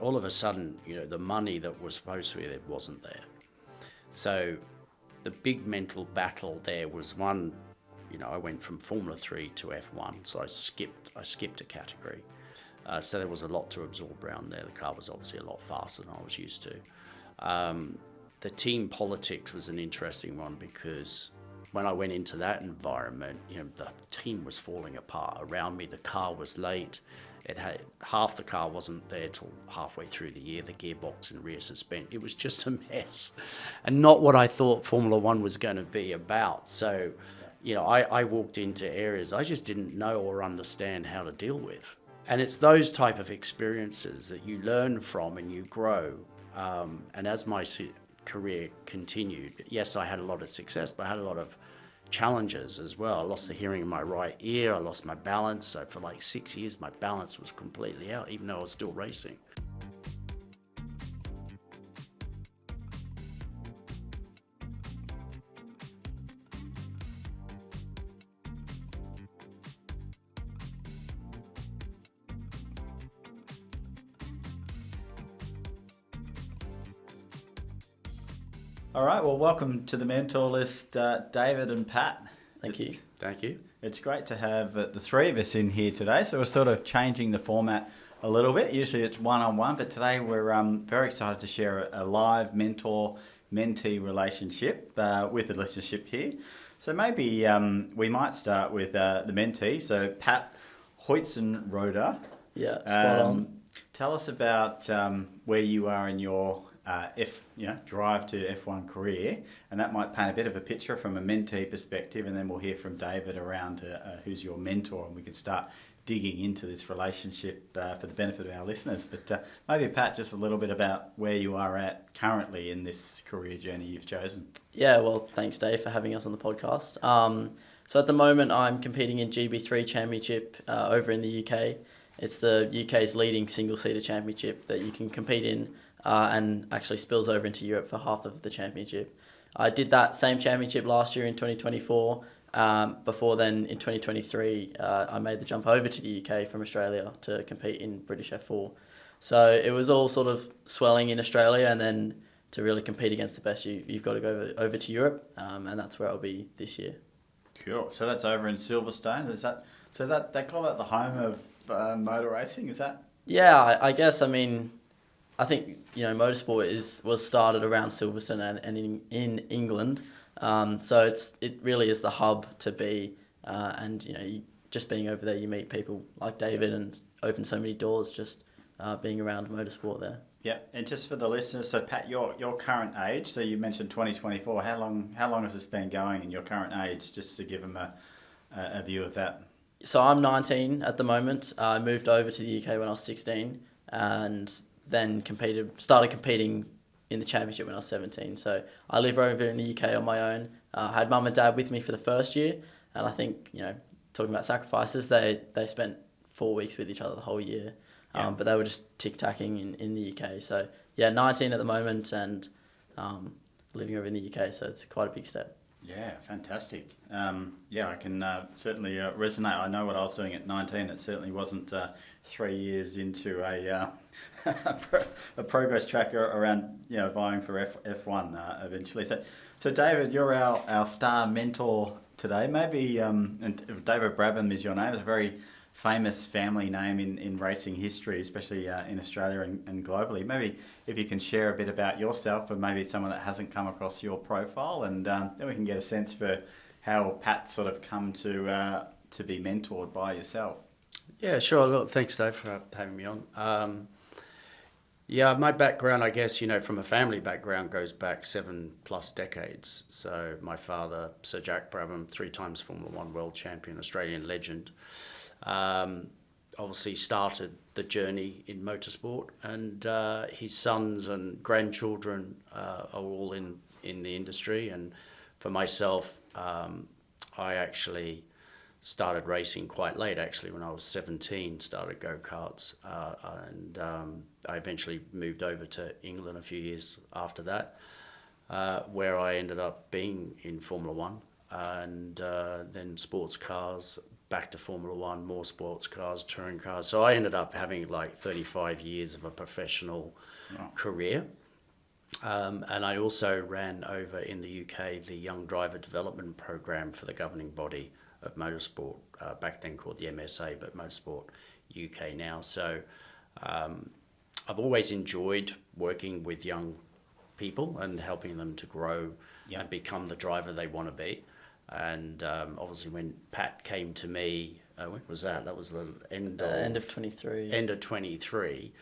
all of a sudden, the money that was supposed to be there wasn't there. So the big mental battle there was one, I went from Formula 3 to F1, so I skipped a category. So there was a lot to absorb around there. The car was obviously a lot faster than I was used to. The team politics was an interesting one because when I went into that environment, the team was falling apart around me. The car was late. It had half the car wasn't there till halfway through the year, the gearbox and rear suspension. It was just a mess and not what I thought Formula One was going to be about. So, I walked into areas I just didn't know or understand how to deal with. And it's those type of experiences that you learn from and you grow. And as my career continued, yes, I had a lot of success, but I had a lot of challenges as well. I lost the hearing in my right ear. I lost my balance. So for like 6 years, my balance was completely out, even though I was still racing. All right, well, welcome to the Mentor List, David and Pat. Thank you. Thank you. It's great to have the three of us in here today. So we're sort of changing the format a little bit. Usually it's one-on-one, but today we're very excited to share a live mentor-mentee relationship with the listenership here. So maybe we might start with the mentee. So Pat Hoytson-Roeder. Yeah, spot on. Tell us about where you are in your drive to F1 career, and that might paint a bit of a picture from a mentee perspective, and then we'll hear from David around who's your mentor, and we can start digging into this relationship for the benefit of our listeners. But maybe Pat, just a little bit about where you are at currently in this career journey you've chosen. Yeah, well, thanks Dave for having us on the podcast. So at the moment I'm competing in GB3 Championship over in the UK. It's the UK's leading single-seater championship that you can compete in and actually spills over into Europe for half of the championship. I did that same championship last year in 2024. Before then, in 2023, I made the jump over to the UK from Australia to compete in British F4. So it was all sort of swelling in Australia, and then to really compete against the best, you've got to go over to Europe, and that's where I'll be this year. Cool. So that's over in Silverstone. That they call that the home of motor racing? Is that? Yeah, I guess. I mean, I think motorsport was started around Silverstone and in England, so it really is the hub to be, and just being over there, you meet people like David and open so many doors just being around motorsport there. Yeah, and just for the listeners, so Pat, your current age. So you mentioned 2024. How long has this been going in your current age? Just to give them a view of that. So I'm 19 at the moment. I moved over to the UK when I was 16, and then started competing in the championship when I was 17. So I live over in the UK on my own. I had mum and dad with me for the first year, and I think, talking about sacrifices, they spent 4 weeks with each other the whole year. Yeah. But they were just tic-tacking in the UK. So yeah, 19 at the moment, and living over in the UK, so it's quite a big step. Yeah, fantastic. I can certainly resonate. I know what I was doing at 19. It certainly wasn't 3 years into a progress tracker around vying for F1 eventually. So David, you're our star mentor today. Maybe and David Brabham is your name. It's a very famous family name in racing history, especially in Australia and globally. Maybe if you can share a bit about yourself, or maybe someone that hasn't come across your profile, and then we can get a sense for how Pat sort of come to be mentored by yourself. Yeah, sure. Look, thanks, Dave, for having me on. My background, I guess, from a family background, goes back 7+ decades. So my father, Sir Jack Brabham, 3 times Formula One world champion, Australian legend, obviously started the journey in motorsport, and his sons and grandchildren are all in the industry. And for myself, I actually started racing quite late, actually, when I was 17, started go-karts, and I eventually moved over to England a few years after that, where I ended up being in Formula One, and then sports cars back to Formula One, more sports cars, touring cars. So I ended up having like 35 years of a professional career. And I also ran over in the UK the Young Driver Development Program for the governing body of motorsport, back then called the MSA, but Motorsport UK now. So I've always enjoyed working with young people and helping them to grow and become the driver they want to be. And obviously when Pat came to me, when was that? That was the end of 23. End of 23.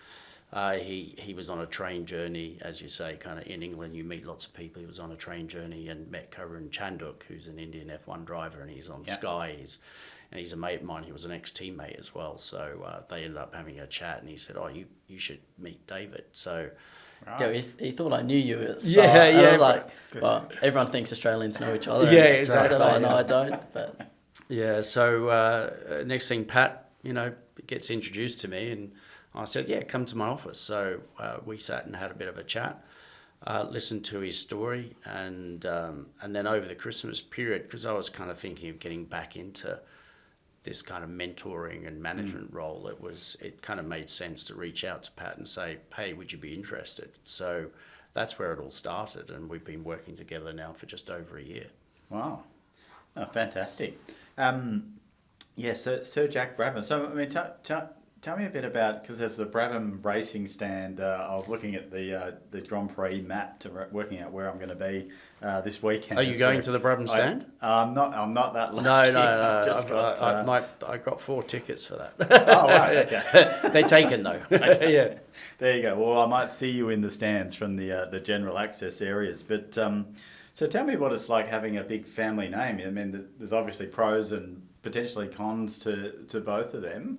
He was on a train journey, as you say, kind of in England. You meet lots of people. He was on a train journey and met Karun Chanduk, who's an Indian F1 driver, and he's on Sky. He's a mate of mine. He was an ex-teammate as well. So they ended up having a chat, and he said, "Oh, you should meet David." So. Right. Yeah, he thought I knew you at the start. Yeah. And I was like, well, everyone thinks Australians know each other. Yeah, exactly. So I said, oh, no, I don't. But yeah, so next thing, Pat, gets introduced to me, and I said, yeah, come to my office. So we sat and had a bit of a chat, listened to his story, and then over the Christmas period, because I was kind of thinking of getting back into this kind of mentoring and management role, it kind of made sense to reach out to Pat and say, hey, would you be interested? So that's where it all started, and we've been working together now for just over a year. Wow. Oh, fantastic. Sir Jack Brabham. So, I mean, tell me a bit about, because there's the Brabham racing stand. I was looking at the Grand Prix map working out where I'm going to be this weekend. Are you going to the Brabham stand? I'm not that lucky. No. I got 4 tickets for that. Oh, right, okay. They're taken though. Okay. Yeah. There you go. Well, I might see you in the stands from the general access areas. But so tell me what it's like having a big family name. I mean, there's obviously pros and potentially cons to both of them.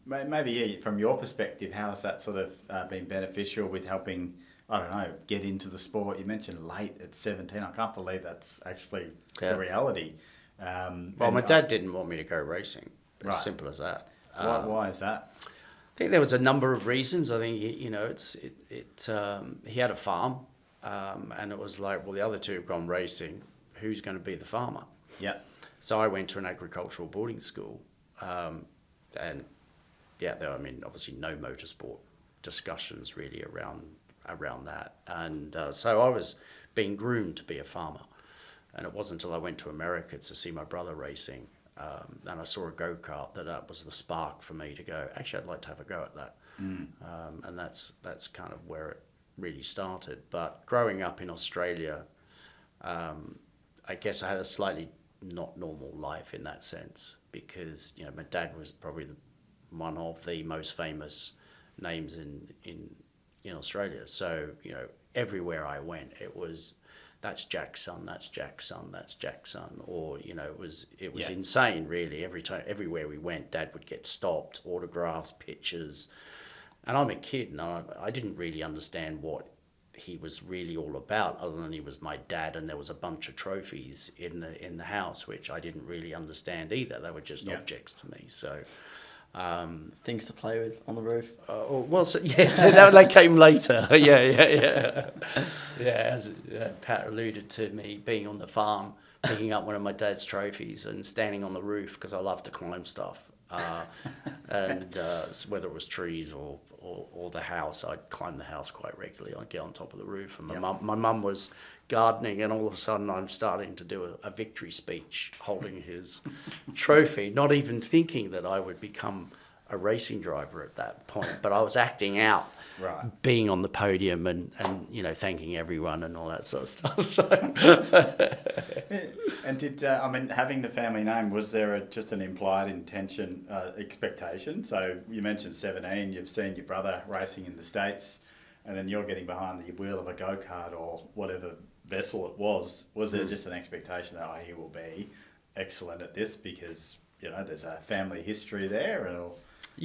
Maybe from your perspective, how has that sort of been beneficial with helping, I don't know, get into the sport? You mentioned late at 17. I can't believe that's actually the reality. Well, my dad didn't want me to go racing. Right. As simple as that. Why is that? I think there was a number of reasons. I think he had a farm, and it was like, well, the other two have gone racing. Who's going to be the farmer? Yeah. So I went to an agricultural boarding school, and there were, obviously no motorsport discussions really around that. And so I was being groomed to be a farmer. And it wasn't until I went to America to see my brother racing, and I saw a go-kart that was the spark for me to go, actually, I'd like to have a go at that. And that's kind of where it really started. But growing up in Australia, I guess I had a slightly not normal life in that sense, because my dad was probably one of the most famous names in Australia. So everywhere I went, it was, that's Jack's son, that's Jack's son, that's Jack's son, or it was insane really. Everywhere we went, Dad would get stopped, autographs, pictures, and I'm a kid and I didn't really understand what he was really all about, other than he was my dad, and there was a bunch of trophies in the house which I didn't really understand either. They were just objects to me. So things to play with on the roof. So that came later. Yeah. As Pat alluded to, me being on the farm, picking up one of my dad's trophies and standing on the roof, because I love to climb stuff. And whether it was trees or the house, I'd climb the house quite regularly. I'd get on top of the roof, and my mum was gardening, and all of a sudden I'm starting to do a victory speech holding his trophy, not even thinking that I would become a racing driver at that point, but I was acting out, being on the podium and thanking everyone and all that sort of stuff. So. And did having the family name, was there just an implied intention, expectation? So you mentioned 17, you've seen your brother racing in the States, and then you're getting behind the wheel of a go-kart or whatever vessel it was. Was there just an expectation that he will be excellent at this because there's a family history there?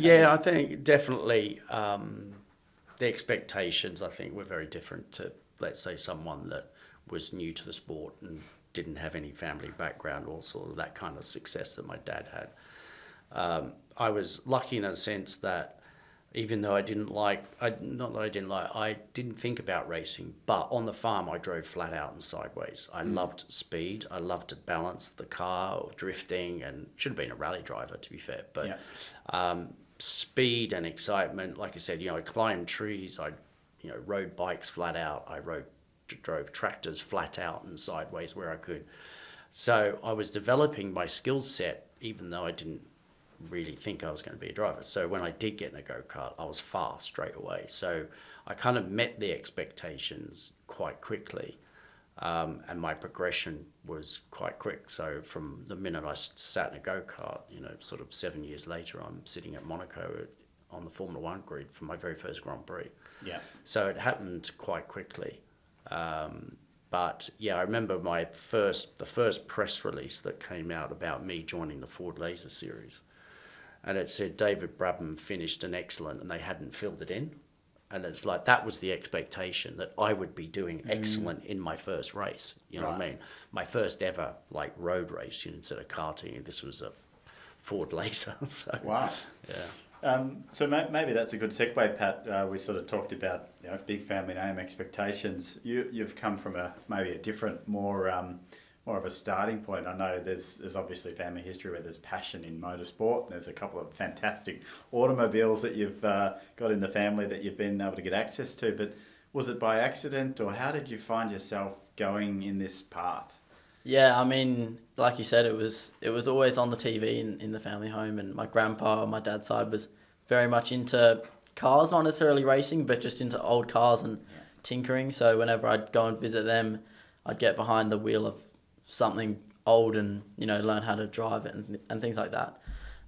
I think definitely the expectations, I think, were very different to, let's say, someone that was new to the sport and didn't have any family background or sort of that kind of success that my dad had. I was lucky in a sense that even though I didn't like, not that I didn't like, I didn't think about racing, but on the farm I drove flat out and sideways. I loved speed. I loved to balance the car, or drifting, and should have been a rally driver, to be fair. But speed and excitement, like I said, I climbed trees. I, rode bikes flat out. I drove tractors flat out and sideways where I could. So I was developing my skill set, even though I didn't really think I was going to be a driver. So when I did get in a go-kart, I was fast straight away. So I kind of met the expectations quite quickly, and my progression was quite quick. So from the minute I sat in a go-kart, sort of 7 years later, I'm sitting at Monaco on the Formula One grid for my very first Grand Prix. Yeah. So it happened quite quickly. But yeah, I remember the first press release that came out about me joining the Ford Laser Series. And it said David Brabham finished an excellent, and they hadn't filled it in. And it's like, that was the expectation, that I would be doing excellent in my first race. You know what I mean? My first ever road race, instead of karting. This was a Ford Laser. So, Wow. Yeah. So maybe that's a good segue, Pat. We sort of talked about big family name expectations. You've come from maybe a different, more of a starting point. I know there's obviously family history where there's passion in motorsport. There's a couple of fantastic automobiles that you've got in the family that you've been able to get access to. But was it by accident, or how did you find yourself going in this path? Yeah, I mean, like you said, it was always on the TV in the family home, and my grandpa on my dad's side was very much into cars, not necessarily racing, but just into old cars and tinkering. So whenever I'd go and visit them, I'd get behind the wheel of something old and learn how to drive it and things like that.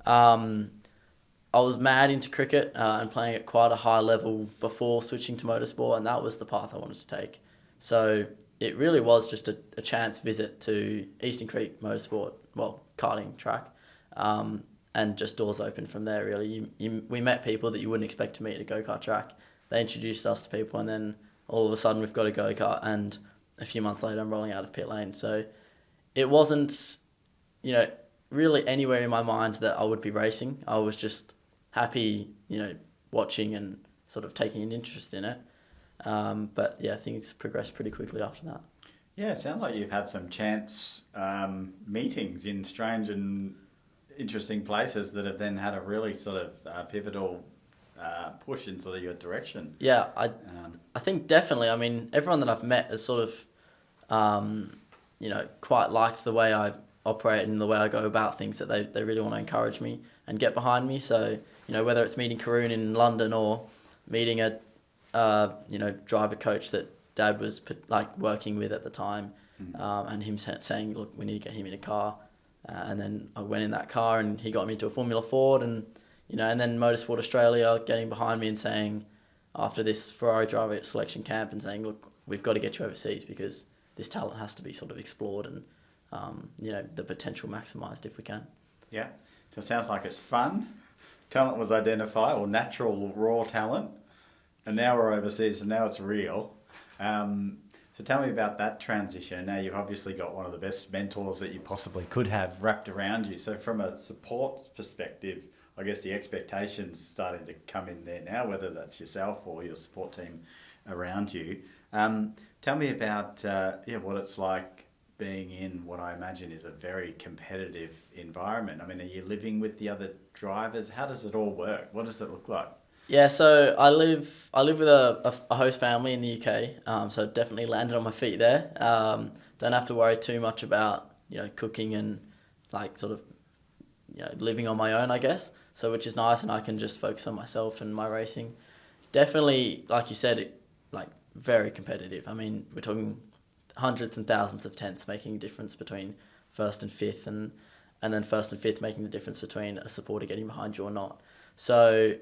I was mad into cricket and playing at quite a high level before switching to motorsport, and that was the path I wanted to take. So it really was just a chance visit to Eastern Creek Motorsport, karting track, and just doors open from there, really. We met people that you wouldn't expect to meet at a go-kart track. They introduced us to people, and then all of a sudden we've got a go-kart, and a few months later I'm rolling out of pit lane. So it wasn't, really anywhere in my mind that I would be racing. I was just happy, watching and sort of taking an interest in it. But yeah, things progressed pretty quickly after that. Yeah, it sounds like you've had some chance meetings in strange and interesting places that have then had a really sort of pivotal push in sort of your direction. Yeah, I think definitely. I mean, everyone that I've met has sort of, quite liked the way I operate and the way I go about things, that they really want to encourage me and get behind me. So, whether it's meeting Karun in London or meeting a driver coach that Dad was working with at the time, and him saying, look, we need to get him in a car. And then I went in that car and he got me into a Formula Ford, and then Motorsport Australia getting behind me and saying, after this Ferrari driver selection camp, and saying, look, we've got to get you overseas because this talent has to be sort of explored and, the potential maximised if we can. Yeah. So it sounds like it's fun. Talent was identified, or natural raw talent. And now we're overseas, and now it's real. So tell me about that transition. Now you've obviously got one of the best mentors that you possibly could have wrapped around you. So from a support perspective, I guess the expectations starting to come in there now, whether that's yourself or your support team around you. Tell me about what it's like being in what I imagine is a very competitive environment. I mean, are you living with the other drivers? How does it all work? What does it look like? Yeah, so I live with a host family in the UK, so definitely landed on my feet there. Don't have to worry too much about cooking and living on my own, I guess. So which is nice, and I can just focus on myself and my racing. Definitely, like you said, very competitive. I mean, we're talking hundreds and thousands of tenths making a difference between first and fifth, and then first and fifth making the difference between a supporter getting behind you or not. So,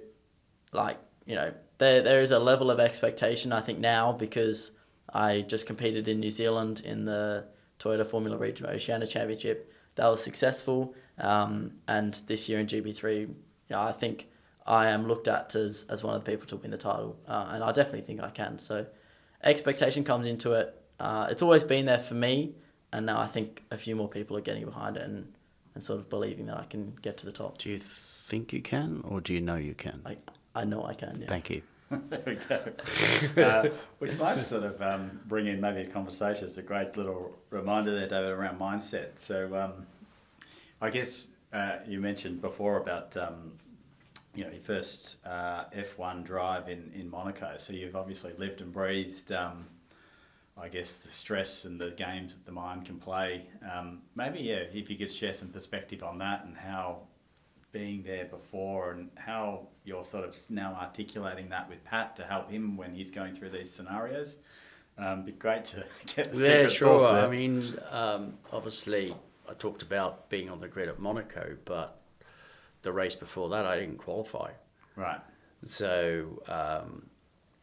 there is a level of expectation, I think, now, because I just competed in New Zealand in the Toyota Formula Regional Oceania Championship. That was successful. And this year in GB3, I think I am looked at as one of the people to win the title. And I definitely think I can. So expectation comes into it. It's always been there for me. And now I think a few more people are getting behind it and sort of believing that I can get to the top. Do you think you can, or do you know you can? I know I can, yeah. Thank you. There we go. Which might sort of bring in maybe a conversation. It's a great little reminder there, David, around mindset. So I guess you mentioned before about your first F1 drive in Monaco. So you've obviously lived and breathed, I guess, the stress and the games that the mind can play. Maybe, if you could share some perspective on that and how being there before and how you're sort of now articulating that with Pat to help him when he's going through these scenarios. Be great to get the secret sauce there. I mean, obviously, I talked about being on the grid at Monaco, but the race before that, I didn't qualify. Right. So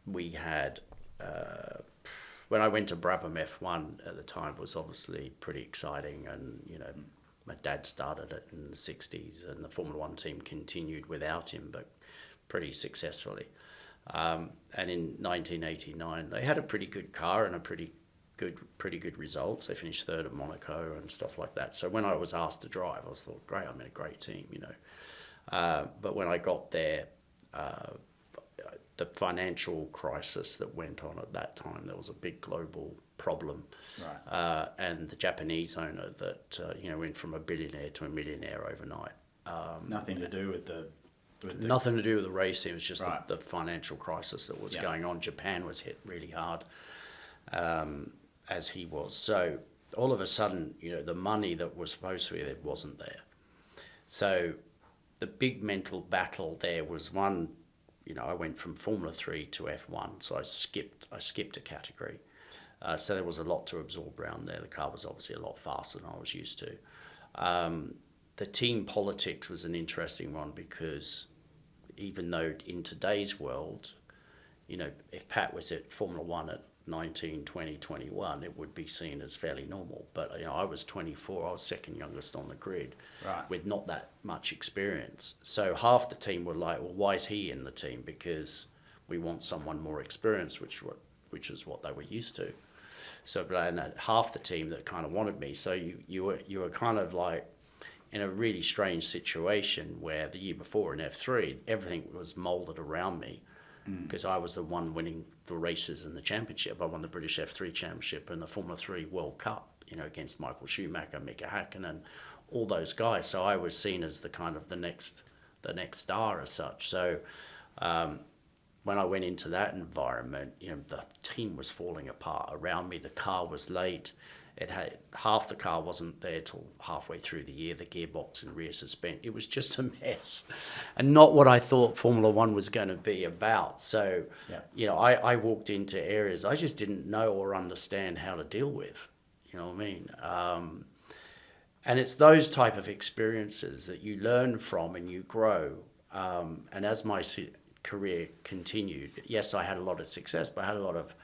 we had, when I went to Brabham F1 at the time, was obviously pretty exciting, and my dad started it in the 60s, and the Formula One team continued without him, but pretty successfully. And in 1989, they had a pretty good car and a pretty good results. They finished third at Monaco and stuff like that. So when I was asked to drive, I thought, great, I'm in a great team, But when I got there, the financial crisis that went on at that time, there was a big global problem. Right. And the Japanese owner that, went from a billionaire to a millionaire overnight. Nothing to do with the Nothing to do with the racing. It was just Right. the financial crisis that was Yeah. going on. Japan was hit really hard, as he was. So all of a sudden, the money that was supposed to be there wasn't there. So the big mental battle there was one. I went from Formula 3 to F1, so I skipped a category. So there was a lot to absorb around there. The car was obviously a lot faster than I was used to. The team politics was an interesting one because even though in today's world, if Pat was at Formula 1 at 19, 20, 21, it would be seen as fairly normal. But, I was 24, I was second youngest on the grid Right. with not that much experience. So half the team were like, well, why is he in the team? Because we want someone more experienced, which is what they were used to. So, and half the team that kind of wanted me. So you were kind of like in a really strange situation where the year before in F3, everything was moulded around me because I was the one winning the races in the championship. I won the British F3 championship and the Formula 3 World Cup, against Michael Schumacher, Mika Hakkinen, all those guys. So I was seen as the kind of the next star as such. So when I went into that environment, the team was falling apart around me. The car was late. It had half the car wasn't there till halfway through the year. The gearbox and rear suspension. It was just a mess, and not what I thought Formula One was going to be about. So, Yeah. I walked into areas I just didn't know or understand how to deal with. You know what I mean? And it's those type of experiences that you learn from and you grow. And as my career continued, yes, I had a lot of success, but I had a lot of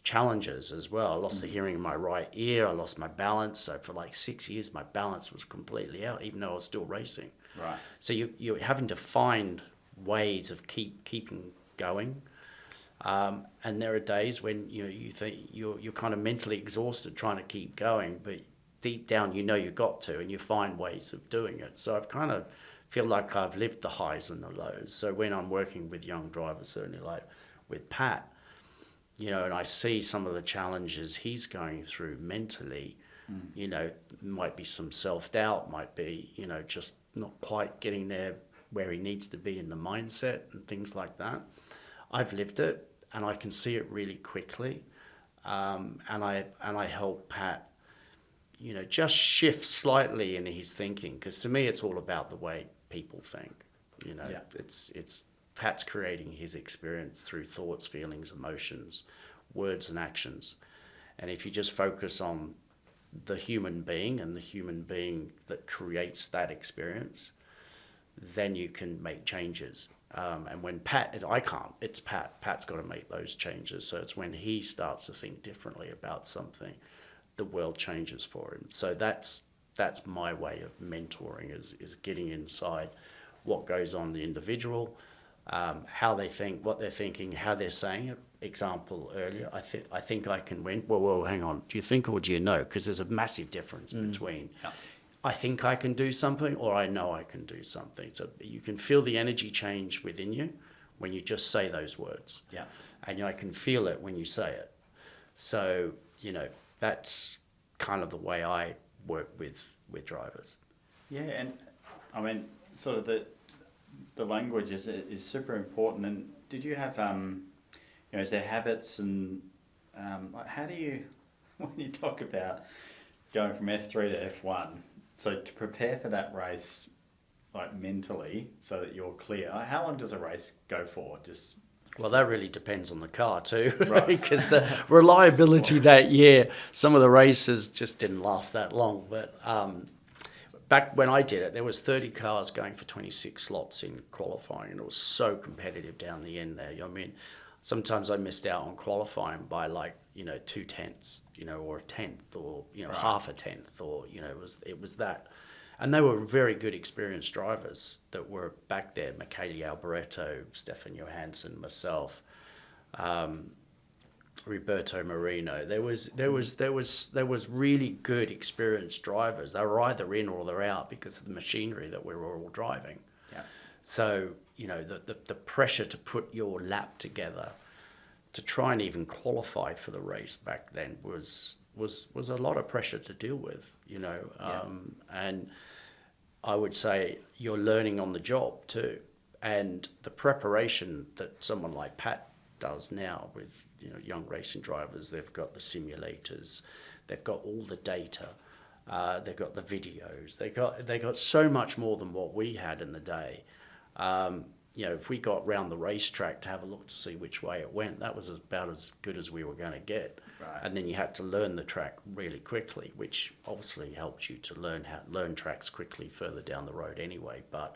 challenges as well. I lost the hearing in my right ear. I lost my balance. So for like 6 years, my balance was completely out, even though I was still racing. Right. So you're having to find ways of keeping going. And there are days when you think you're kind of mentally exhausted trying to keep going, but deep down you've got to, and you find ways of doing it. So I've kind of feel like I've lived the highs and the lows. So when I'm working with young drivers, certainly like with Pat, and I see some of the challenges he's going through mentally, might be some self-doubt, might be, just not quite getting there where he needs to be in the mindset and things like that. I've lived it and I can see it really quickly. And I help Pat, just shift slightly in his thinking, because to me it's all about the way people think. Yeah. It's Pat's creating his experience through thoughts, feelings, emotions, words and actions. And if you just focus on the human being and the human being that creates that experience, then you can make changes. And when I can't, it's Pat. Pat's got to make those changes. So it's when he starts to think differently about something, the world changes for him. So that's my way of mentoring, is getting inside what goes on in the individual, how they think, what they're thinking, how they're saying it. Example earlier, I think I can win. Well, hang on. Do you think or do you know? Because there's a massive difference between I think I can do something or I know I can do something. So you can feel the energy change within you when you just say those words. Yeah. And I can feel it when you say it. So, that's kind of the way I work with drivers. Yeah, and I mean, sort of the language is super important. And did you have, is there habits and like how do you, when you talk about going from F3 to F1, so to prepare for that race, like mentally, so that you're clear, how long does a race go for? Just Well, that really depends on the car too, Right. because the reliability that year, some of the races just didn't last that long. But back when I did it, there was 30 cars going for 26 slots in qualifying, and it was so competitive down the end there. I mean, sometimes I missed out on qualifying by 2/10, or a tenth, or Right. half a tenth, or it was that. And they were very good experienced drivers that were back there. Michele Alboreto, Stefan Johansson, myself, Roberto Marino. There was really good experienced drivers. They were either in or they're out because of the machinery that we were all driving. yeah, So, the pressure to put your lap together to try and even qualify for the race back then was a lot of pressure to deal with, and I would say you're learning on the job too. And the preparation that someone like Pat does now with, young racing drivers, they've got the simulators, they've got all the data, they've got the videos, they got so much more than what we had in the day. If we got round the racetrack to have a look to see which way it went, that was about as good as we were going to get. Right. And then you had to learn the track really quickly, which obviously helped you to learn tracks quickly further down the road anyway. But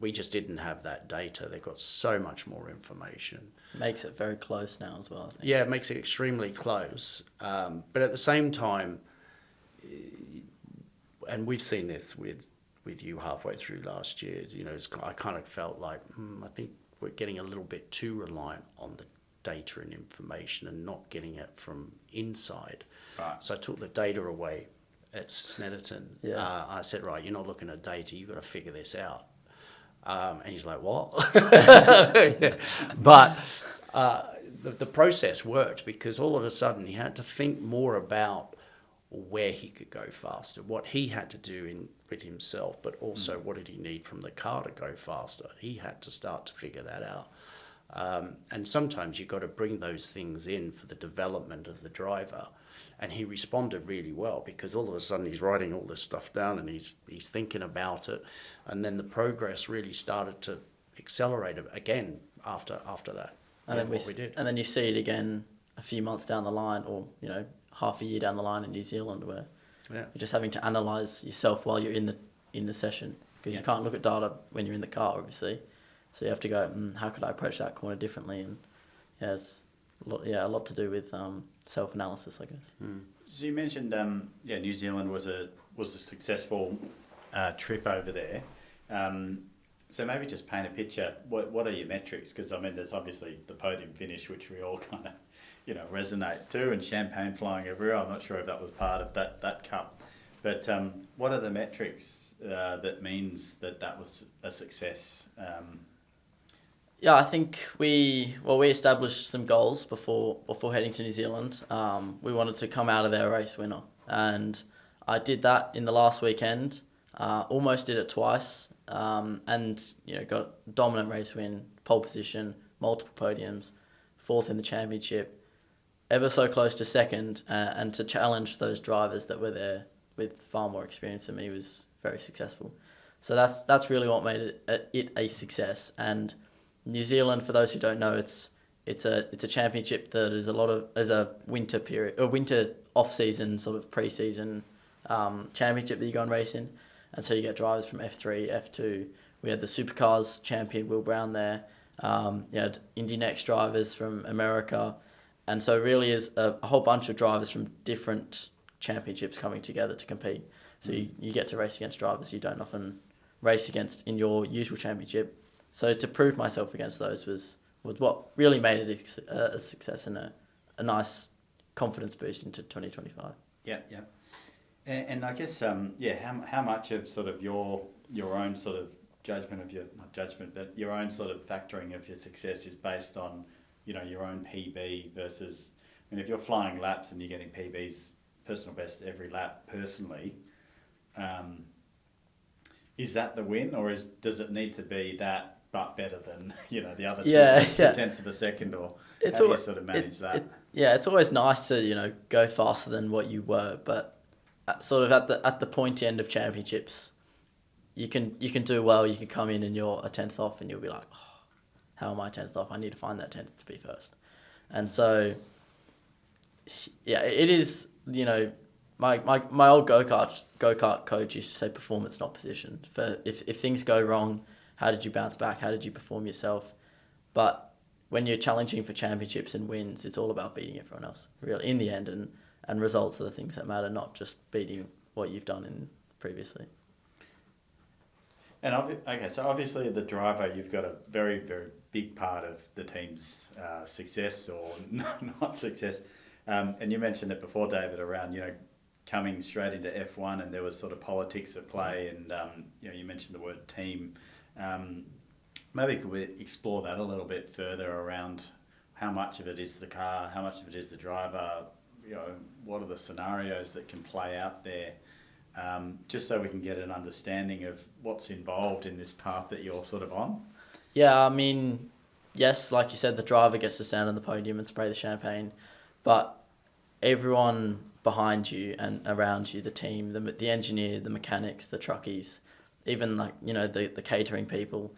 we just didn't have that data. They've got so much more information. Makes it very close now as well, I think. Yeah, it makes it extremely close. But at the same time, and we've seen this with you halfway through last year, I kind of felt like, I think we're getting a little bit too reliant on the data and information and not getting it from inside. Right. So I took the data away at Snetterton. Yeah. I said, right, you're not looking at data, you've got to figure this out. And he's like, what? But the process worked because all of a sudden he had to think more about where he could go faster, what he had to do with himself, but also what did he need from the car to go faster. He had to start to figure that out. And sometimes you've got to bring those things in for the development of the driver. And he responded really well because all of a sudden he's writing all this stuff down and he's thinking about it. And then the progress really started to accelerate again after that. And then what we did. And then you see it again a few months down the line, or half a year down the line in New Zealand, where Yeah. you're just having to analyze yourself while you're in the session, because you can't look at data when you're in the car, obviously. So you have to go, how could I approach that corner differently? And it's a lot to do with self-analysis, I guess. So you mentioned, New Zealand was a successful trip over there. So maybe just paint a picture. What are your metrics? Because there's obviously the podium finish, which we all kind of, resonate to, and champagne flying everywhere. I'm not sure if that was part of that cup, but what are the metrics that means that was a success? Yeah, I think we established some goals before heading to New Zealand. We wanted to come out of there a race winner, and I did that in the last weekend. Almost did it twice, and got a dominant race win, pole position, multiple podiums, fourth in the championship, ever so close to second, and to challenge those drivers that were there with far more experience than me was very successful. So that's really what made it a success. And New Zealand, for those who don't know, it's a championship that is a winter period, a winter off season sort of pre-season championship that you go and race in, and so you get drivers from F3, F2. We had the Supercars champion Will Brown there. You had Indy Next drivers from America, and so it really is a whole bunch of drivers from different championships coming together to compete. So you get to race against drivers you don't often race against in your usual championship. So to prove myself against those was what really made it a success and a nice confidence boost into 2025. Yeah. And I guess how much of sort of your own sort of judgment of not judgment, but your own sort of factoring of your success is based on, your own PB versus, if you're flying laps and you're getting PBs, personal best every lap personally, is that the win, or does it need to be that but better than the other two tenths of a second, or how do you sort of manage that? It's always nice to go faster than what you were, but sort of at the pointy end of championships, you can do well. You can come in and you're a tenth off, and you'll be like, oh, how am I 10th off? I need to find that 10th to be first. And so, it is, my old go-kart coach used to say performance, not position. For if things go wrong, how did you bounce back? How did you perform yourself? But when you're challenging for championships and wins, it's all about beating everyone else, really, in the end. And results are the things that matter, not just beating what you've done in previously. And so obviously the driver, you've got a very, very big part of the team's success or not success. And you mentioned it before, David, around, coming straight into F1, and there was sort of politics at play, and, you mentioned the word team. Maybe could we explore that a little bit further around how much of it is the car, how much of it is the driver, what are the scenarios that can play out there? Just so we can get an understanding of what's involved in this path that you're sort of on. Yeah, yes, like you said, the driver gets to stand on the podium and spray the champagne, but everyone behind you and around you, the team, the engineer, the mechanics, the truckies, even the catering people,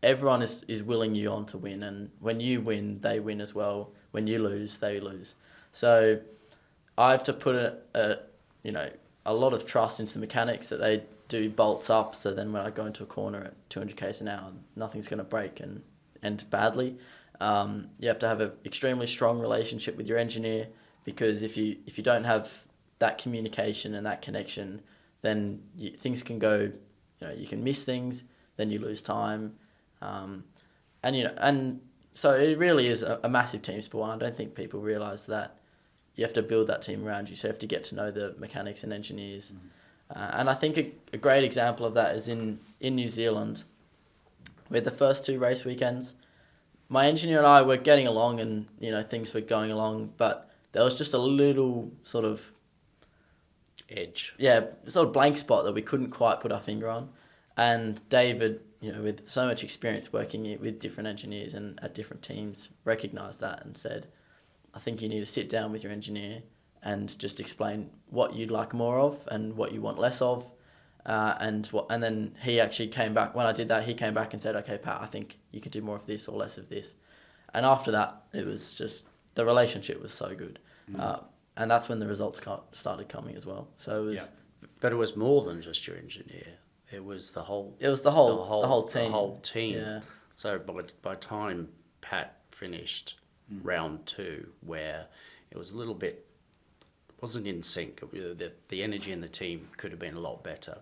everyone is willing you on to win, and when you win, they win as well. When you lose, they lose. So I have to put a lot of trust into the mechanics that they do bolts up, so then when I go into a corner at 200 k's an hour, nothing's going to break and end badly. You have to have an extremely strong relationship with your engineer, because if you don't have that communication and that connection, then things can go, you can miss things, then you lose time, and so it really is a massive team sport. And I don't think people realise that you have to build that team around you, so you have to get to know the mechanics and engineers. And I think a great example of that is in New Zealand, with the first 2 race weekends. My engineer and I were getting along, and things were going along, but there was just a little sort of edge. Yeah, sort of blank spot that we couldn't quite put our finger on. And David, with so much experience working with different engineers and at different teams, recognised that and said, I think you need to sit down with your engineer and just explain what you'd like more of and what you want less of. And then he actually came back. When I did that, he came back and said, okay, Pat, I think you could do more of this or less of this. And after that, it was just, the relationship was so good. And that's when the results started coming as well. So it was, But it was more than just your engineer. It was the whole. It was the whole team. The whole team. Yeah. So by time Pat finished round 2, where it was a little bit, wasn't in sync. The energy in the team could have been a lot better.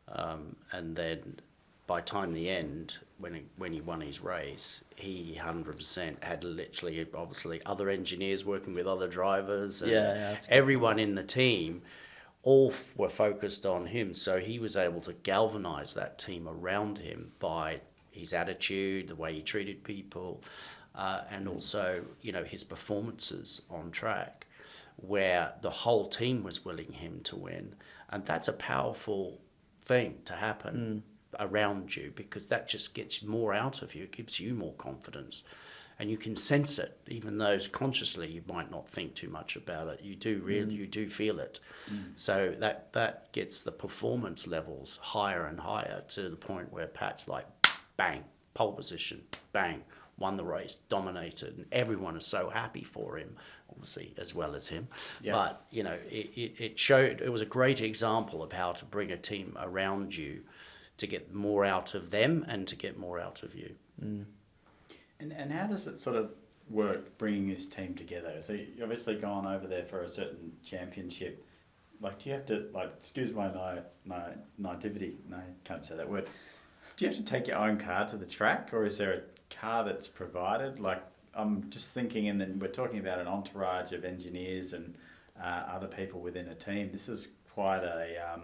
And then by time the end, when he won his race, he 100% had literally, obviously, other engineers working with other drivers. And everyone in the team, all were focused on him. So he was able to galvanise that team around him by his attitude, the way he treated people, and also, his performances on track, where the whole team was willing him to win. And that's a powerful thing to happen around you, because that just gets more out of you. It gives you more confidence, and you can sense it, even though consciously you might not think too much about it. You do you do feel it. So that gets the performance levels higher and higher, to the point where Pat's like, bang, pole position, bang, won the race, dominated, and everyone is so happy for him, obviously, as well as him. Yeah. But, it showed, it was a great example of how to bring a team around you to get more out of them and to get more out of you. And how does it sort of work, bringing this team together? So you've obviously gone over there for a certain championship. Like, do you have to, excuse my naivety, no, can't say that word. Do you have to take your own car to the track, or is there a car that's provided? I'm just thinking, and then we're talking about an entourage of engineers and other people within a team. This is quite a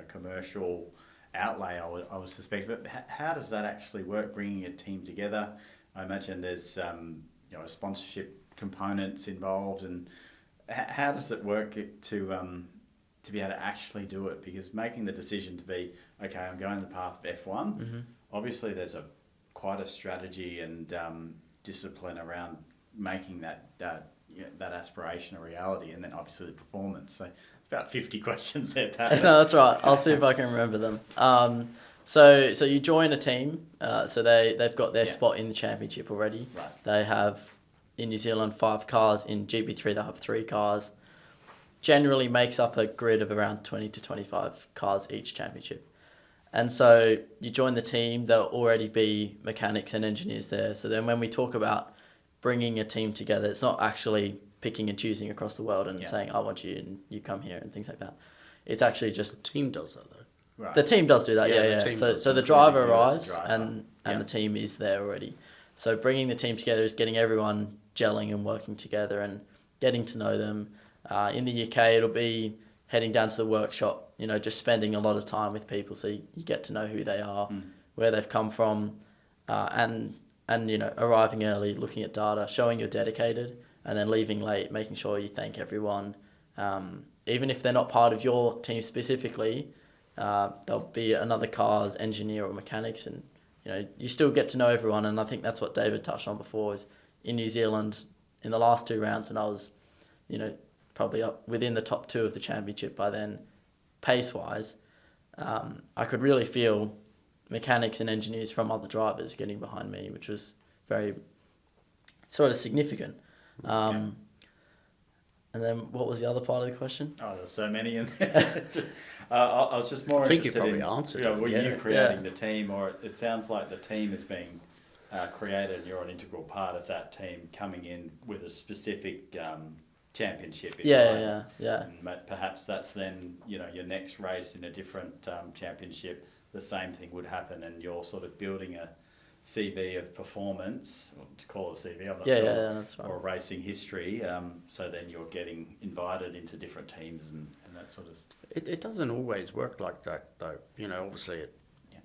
commercial outlay, I would suspect. But how does that actually work, bringing a team together? I imagine there's a sponsorship components involved, and how does it work to be able to actually do it? Because making the decision to be, okay, I'm going the path of F1, obviously there's quite a strategy and discipline around making that aspiration a reality, and then obviously the performance. So it's about 50 questions there, Pat. No, that's right. I'll see if I can remember them. So you join a team. So they've got their spot in the championship already. Right. They have in New Zealand 5 cars. In GB3 they have 3 cars. Generally makes up a grid of around 20 to 25 cars each championship. And so you join the team. There'll already be mechanics and engineers there. So then when we talk about bringing a team together, it's not actually picking and choosing across the world and saying, I want you and you come here and things like that. It's actually just... The team does that, though. Right. The team does do that, Yeah, yeah. the So the team driver including you as arrives the driver. and the team is there already. So bringing the team together is getting everyone gelling and working together and getting to know them. In the UK, it'll be heading down to the workshop, just spending a lot of time with people so you get to know who they are, where they've come from, and arriving early, looking at data, showing you're dedicated, and then leaving late, making sure you thank everyone. Even if they're not part of your team specifically, there'll be another car's engineer or mechanics, and you still get to know everyone. And I think that's what David touched on before, is in New Zealand, in the last 2 rounds, when I was, probably up within the top 2 of the championship by then, pace-wise, I could really feel mechanics and engineers from other drivers getting behind me, which was very sort of significant. And then what was the other part of the question? Oh, there's so many in there. It's just, I was just more I think you interested probably in, answered it, were yeah. you creating the team, or it sounds like the team is being created and you're an integral part of that team coming in with a specific championship in mind. Yeah. And perhaps that's then, your next race in a different championship, the same thing would happen, and you're sort of building a CV of performance, or to call it a CV, I'm not sure, Yeah, that's right. or racing history. So then you're getting invited into different teams and that sort of. It doesn't always work like that, though. Obviously at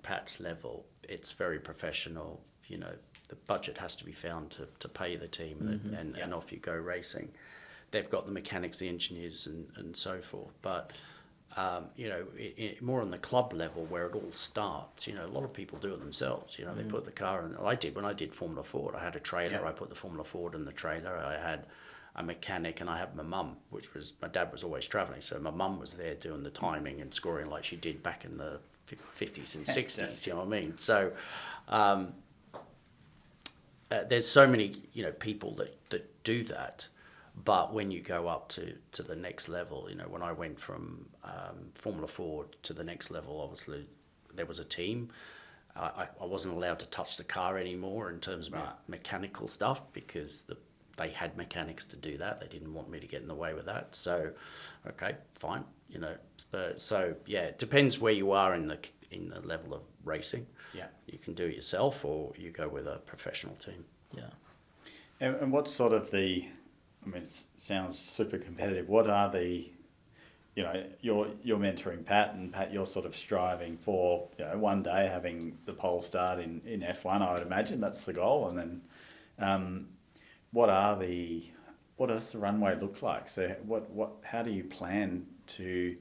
Pat's level, it's very professional. The budget has to be found to pay the team, and off you go racing. They've got the mechanics, the engineers, and so forth. But more on the club level where it all starts, a lot of people do it themselves. They put the car in. I did when I did Formula Ford. I had a trailer. Yeah. I put the Formula Ford in the trailer. I had a mechanic, and I had my mum, my dad was always travelling, so my mum was there doing the timing and scoring like she did back in the 50s and 60s. You know what I mean? So there's so many people that do that. But when you go up to the next level, when I went from Formula Ford to the next level, obviously there was a team. I wasn't allowed to touch the car anymore in terms of mechanical stuff, because they had mechanics to do that. They didn't want me to get in the way with that. So, okay, fine. So yeah, it depends where you are in the level of racing. Yeah. You can do it yourself, or you go with a professional team. Yeah. And what's sort of it sounds super competitive. What are you're mentoring Pat, and Pat, you're sort of striving for, one day having the pole start in F1, I would imagine that's the goal. And then, what does the runway look like? So how do you plan to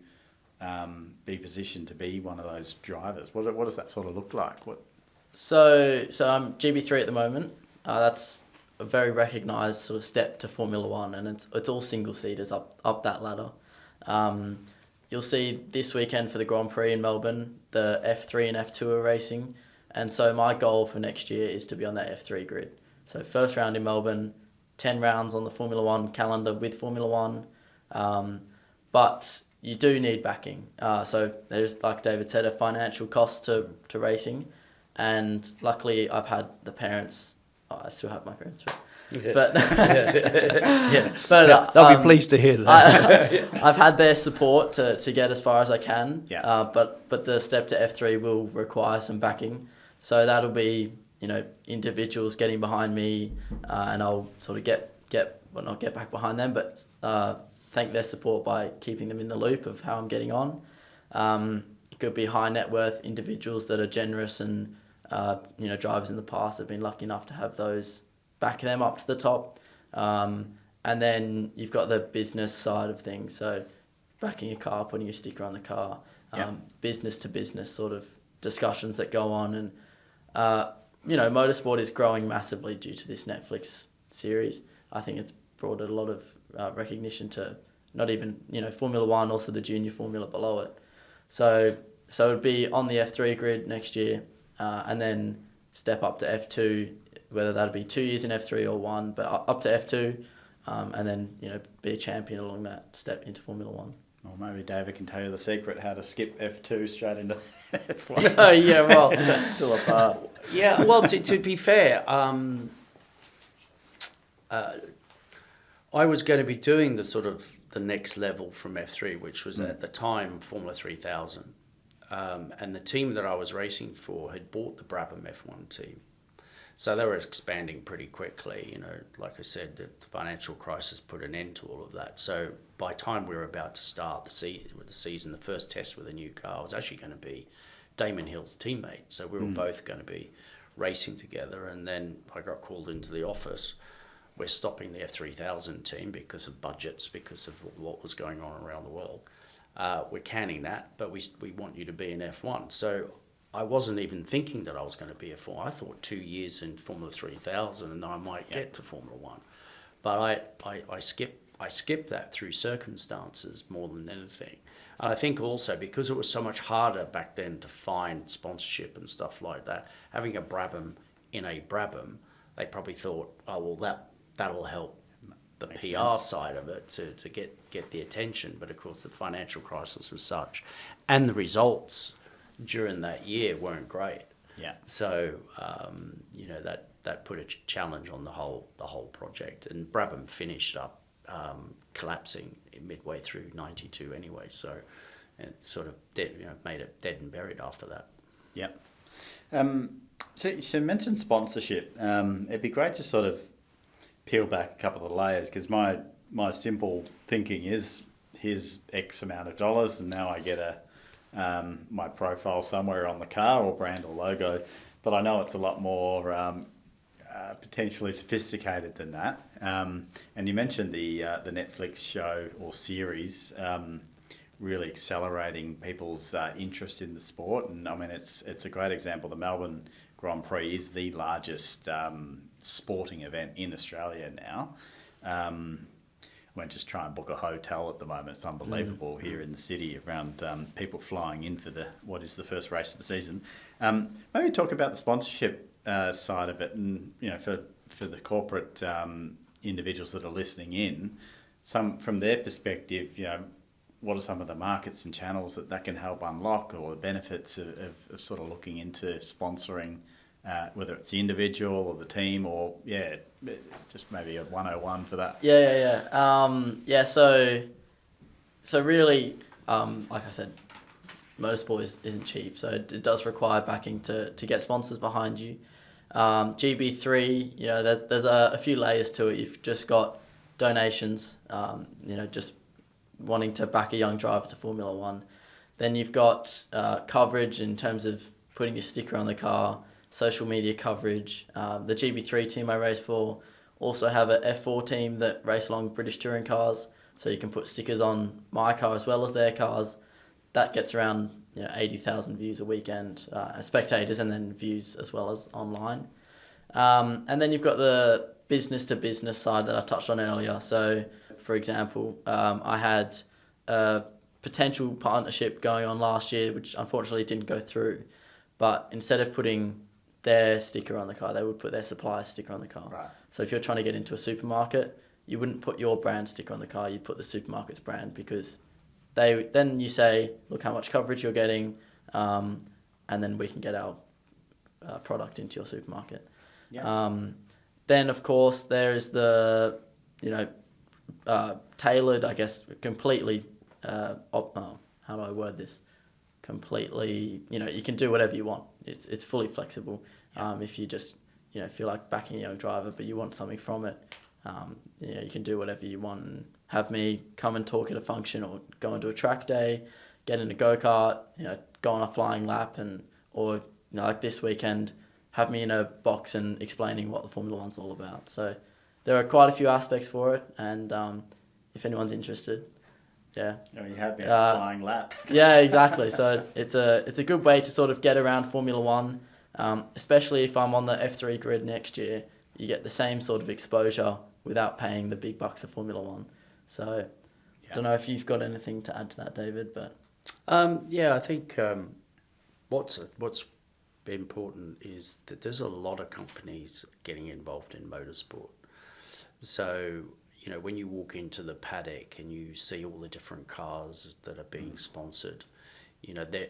be positioned to be one of those drivers? What does that sort of look like? So I'm GB3 at the moment. That's a very recognised sort of step to Formula One, and it's all single seaters up that ladder. You'll see this weekend for the Grand Prix in Melbourne, the F3 and F2 are racing, and so my goal for next year is to be on that F3 grid. So first round in Melbourne, 10 rounds on the Formula One calendar with Formula One, but you do need backing. So there's, like David said, a financial cost to racing, and luckily I've had the parents. I still have my parents, but They'll be pleased to hear that. I've had their support to get as far as I can. Yeah. But the step to F3 will require some backing, so that'll be individuals getting behind me, and I'll sort of not get back behind them, but thank their support by keeping them in the loop of how I'm getting on. could be high net worth individuals that are generous and drivers in the past have been lucky enough to have those back them up to the top. And then you've got the business side of things, so backing a car, putting a sticker on the car, business to business sort of discussions that go on. And, motorsport is growing massively due to this Netflix series. I think it's brought a lot of recognition to not even, Formula One, also the junior Formula below it. So it would be on the F3 grid next year, and then step up to F2, whether that'd be 2 years in F3 or 1, but up to F2, and then, be a champion along that step into Formula One. Well, maybe David can tell you the secret how to skip F2 straight into F1. Oh, yeah, well, that's still a part. Yeah, well, to be fair, I was going to be doing the next level from F3, which was at the time Formula 3000. And the team that I was racing for had bought the Brabham F1 team. So they were expanding pretty quickly. Like I said, the financial crisis put an end to all of that. So by the time we were about to start the season, the first test with a new car was actually going to be Damon Hill's teammate. So we were both going to be racing together. And then I got called into the office. We're stopping the F3000 team because of budgets, because of what was going on around the world. We're canning that, but we want you to be in F1. So I wasn't even thinking that I was going to be F1. I thought 2 years in Formula 3000 and then I might get to Formula 1. But I skipped that through circumstances more than anything. And I think also because it was so much harder back then to find sponsorship and stuff like that, having a Brabham in a Brabham, they probably thought, oh, well, that'll help the Makes PR sense. side of it to get the attention. But of course, the financial crisis was such, and the results during that year weren't great. Yeah. So that put a challenge on the whole project, and Brabham finished up collapsing midway through '92 anyway. So it sort of made it dead and buried after that. Yeah. So you mentioned sponsorship. It'd be great to sort of peel back a couple of layers, because my simple thinking is, here's X amount of dollars and now I get my profile somewhere on the car or brand or logo. But I know it's a lot more potentially sophisticated than that. And you mentioned the Netflix show or series really accelerating people's interest in the sport. And I mean, it's a great example. The Melbourne Grand Prix is the largest sporting event in Australia now. I won't just try and book a hotel at the moment. It's unbelievable here in the city around people flying in for what is the first race of the season. Maybe talk about the sponsorship side of it, and for the corporate individuals that are listening in, from their perspective, what are some of the markets and channels that can help unlock, or the benefits of sort of looking into sponsoring, whether it's the individual or the team, or just maybe a 101 for that. So really, like I said, motorsport isn't cheap, so it does require backing to get sponsors behind you. GB3, there's a few layers to it. You've just got donations, just wanting to back a young driver to Formula One. Then you've got coverage in terms of putting your sticker on the car, social media coverage. The GB3 team I race for also have a F4 team that race along British touring cars, so you can put stickers on my car as well as their cars. That gets around 80,000 views a weekend, spectators, and then views as well as online. And then you've got the business to business side that I touched on earlier. So, for example, I had a potential partnership going on last year, which unfortunately didn't go through. But instead of putting their sticker on the car, they would put their supplier sticker on the car. Right. So if you're trying to get into a supermarket, you wouldn't put your brand sticker on the car, you'd put the supermarket's brand, because then you say, look how much coverage you're getting, and then we can get our product into your supermarket. Yeah. Then, of course, there is the, tailored, I guess, completely, how do I word this? Completely, you can do whatever you want. It's fully flexible. If you just, feel like backing a young driver, but you want something from it, you can do whatever you want and have me come and talk at a function or go into a track day. get in a go-kart, go on a flying lap, or like this weekend, have me in a box and explaining what the Formula One's all about. So there are quite a few aspects for it, and if anyone's interested, yeah. You have me a flying lap. Yeah, exactly. So it's a good way to sort of get around Formula One, especially if I'm on the F3 grid next year. You get the same sort of exposure without paying the big bucks of Formula One. So I don't know if you've got anything to add to that, David, but I think what's important is that there's a lot of companies getting involved in motorsport. So, when you walk into the paddock and you see all the different cars that are being sponsored, the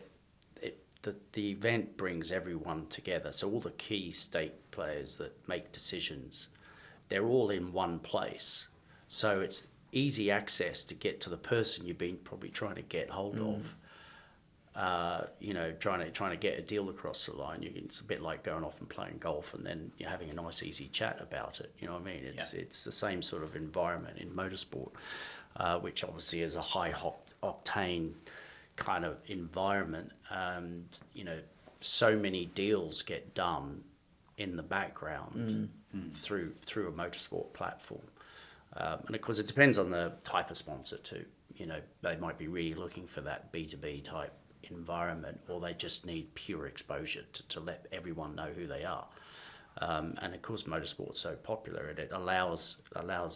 event brings everyone together. So all the key stake players that make decisions, they're all in one place. So it's easy access to get to the person you've been probably trying to get hold of. Trying to get a deal across the line. It's a bit like going off and playing golf and then you're having a nice easy chat about it. You know what I mean? It's the same sort of environment in motorsport, which obviously is a high octane kind of environment. And so many deals get done in the background through a motorsport platform. And of course, it depends on the type of sponsor too. They might be really looking for that B2B type environment, or they just need pure exposure to let everyone know who they are. And of course, motorsport's so popular, and it allows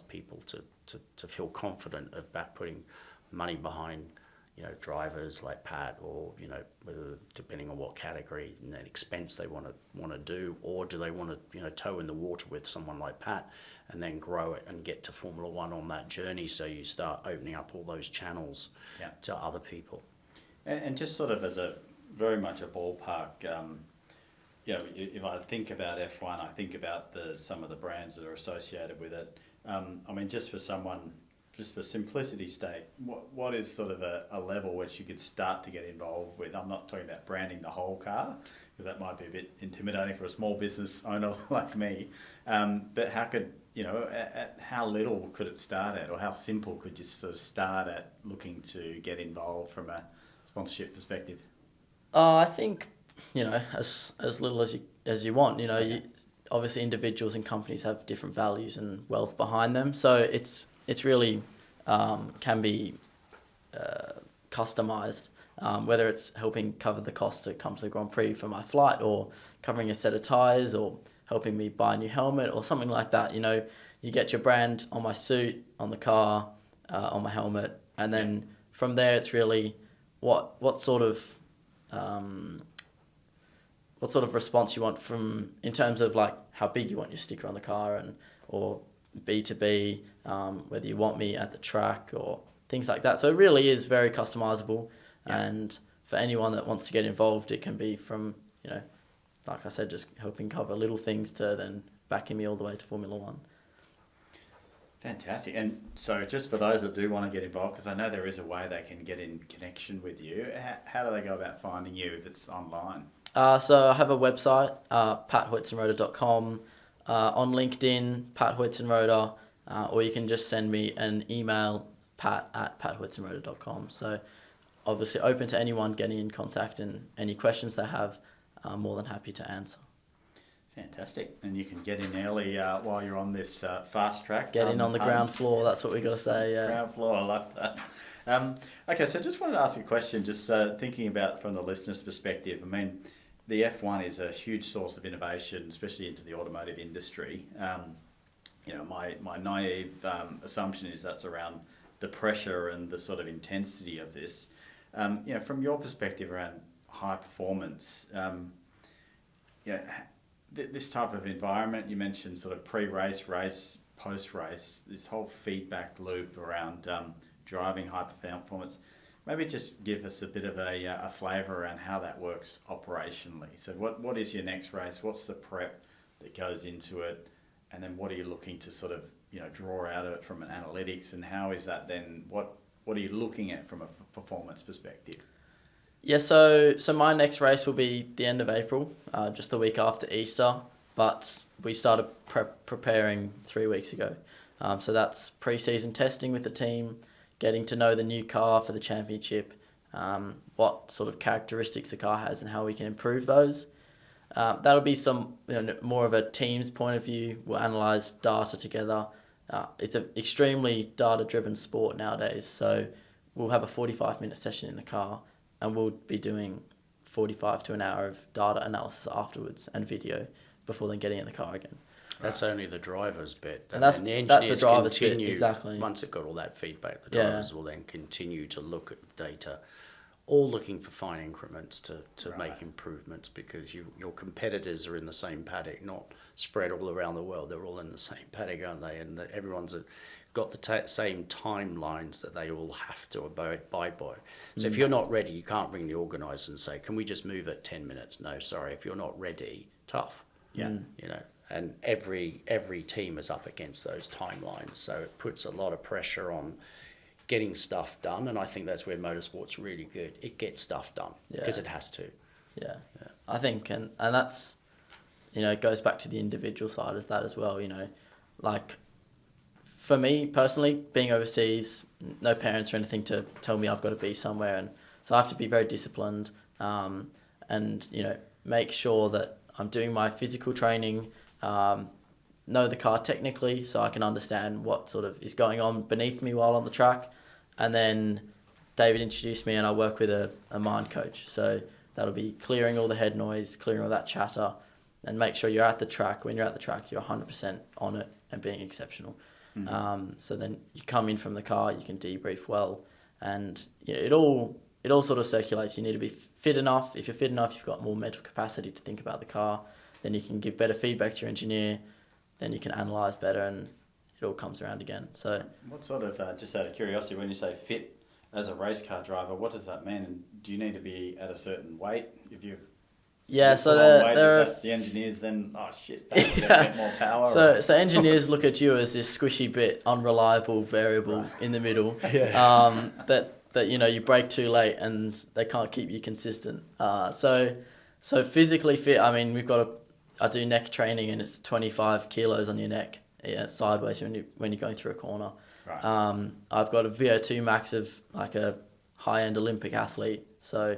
people to feel confident about putting money behind drivers like Pat, or whether, depending on what category and that expense they want to do, or do they want to toe in the water with someone like Pat and then grow it and get to Formula One on that journey. So you start opening up all those channels to other people. And just sort of as a very much a ballpark, if I think about F1, I think about some of the brands that are associated with it. Just for simplicity's sake, what is sort of a level which you could start to get involved with? I'm not talking about branding the whole car, because that might be a bit intimidating for a small business owner like me. But how could, at how little could it start at, or how simple could you sort of start at looking to get involved from a sponsorship perspective? I think as little as you want. Obviously individuals and companies have different values and wealth behind them, so it's really can be customized, whether it's helping cover the cost to come to the Grand Prix for my flight, or covering a set of tyres, or helping me buy a new helmet or something like that. You get your brand on my suit, on the car, on my helmet, and then from there it's really what sort of response you want from, in terms of like how big you want your sticker on the car, or B2B, whether you want me at the track or things like that. So it really is very customizable, and for anyone that wants to get involved, it can be from, like I said, just helping cover little things to then backing me all the way to Formula One. Fantastic. And so just for those that do want to get involved, because I know there is a way they can get in connection with you, how do they go about finding you if it's online? So I have a website, pathoytzenroeder.com, on LinkedIn, Pat Hoytzenroeder, or you can just send me an email, pat@pathoytzenroeder.com. So obviously open to anyone getting in contact, and any questions they have, I'm more than happy to answer. Fantastic. And you can get in early while you're on this fast track. Get in on the ground floor, that's what we got to say, yeah. Ground floor, I like that. Okay, so just wanted to ask a question, just thinking about from the listener's perspective. The F1 is a huge source of innovation, especially into the automotive industry. My naive assumption is that's around the pressure and the sort of intensity of this. From your perspective around high performance, this type of environment, you mentioned sort of pre-race, race, post-race, this whole feedback loop around driving high performance. Maybe just give us a bit of a flavour around how that works operationally. So what is your next race? What's the prep that goes into it? And then what are you looking to sort of draw out of it from an analytics? And how is that then, what are you looking at from a performance perspective? Yeah, so my next race will be the end of April, just the week after Easter. But we started preparing 3 weeks ago. So that's pre-season testing with the team, getting to know the new car for the championship, what sort of characteristics the car has and how we can improve those. That'll be some more of a team's point of view. We'll analyse data together. It's an extremely data-driven sport nowadays, so we'll have a 45-minute session in the car and we'll be doing 45 to an hour of data analysis afterwards and video before then getting in the car again. That's only the driver's bit. And that's the the engineers driver's bit, continue, exactly. once they've got all that feedback, the drivers will then continue to look at the data, all looking for fine increments to make improvements, because your competitors are in the same paddock, not spread all around the world. They're all in the same paddock, aren't they? And everyone's got the same timelines that they all have to abide by. So if you're not ready, you can't ring the organiser and say, can we just move it 10 minutes? No, sorry, if you're not ready, tough. Yeah. You know, and every team is up against those timelines, so it puts a lot of pressure on getting stuff done, and I think that's where motorsport's really good. It gets stuff done because it has to. Yeah. I think, and that's, it goes back to the individual side of that as well. Like for me personally, being overseas, no parents or anything to tell me I've got to be somewhere, and so I have to be very disciplined, and make sure that I'm doing my physical training, know the car technically so I can understand what sort of is going on beneath me while on the track. And then David introduced me and I work with a mind coach. So that'll be clearing all the head noise, clearing all that chatter, and make sure you're at the track. When you're at the track, you're 100% on it and being exceptional. So then you come in from the car, you can debrief well, and it all sort of circulates. You need to be fit enough. If you're fit enough, you've got more mental capacity to think about the car. Then you can give better feedback to your engineer. Then you can analyse better, and it all comes around again. So, what sort of, just out of curiosity, when you say fit as a race car driver, what does that mean? And do you need to be at a certain weight? If you've the engineers then, oh shit, they will get more power. So engineers look at you as this squishy bit, unreliable variable in the middle. That you brake too late and they can't keep you consistent. So physically fit. I mean, I do neck training and it's 25 kilos on your neck, sideways when you're going through a corner. Right. I've got a VO2 max of like a high-end Olympic athlete, so